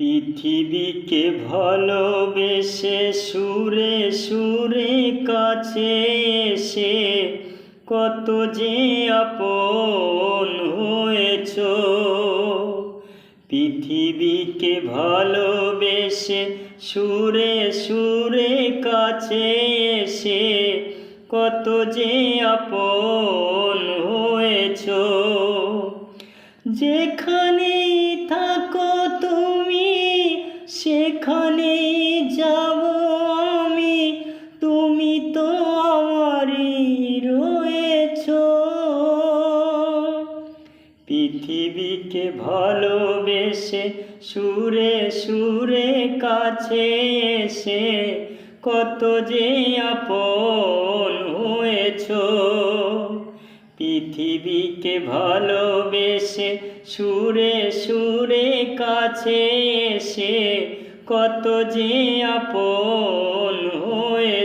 পৃথিবীকে ভালোবেসে সুরে সুরে কাছে এসে কত যে আপন হয়েছ। পৃথিবীকে ভালোবেসে সুরে সুরে কাছে এসে কত যে আপন হয়েছ। যেখানেই থাকো তুমি সেখানেই যাব আমি, তুমি তো আমারই রয়েছ। পৃথিবীকে ভালোবেসে সুরে সুরে কাছে এসে কত যে আপন হয়েছ। পৃথিবীকে ভালোবেসে সুরে সুরে কাছে এসে কত যে আপন হয়েছ।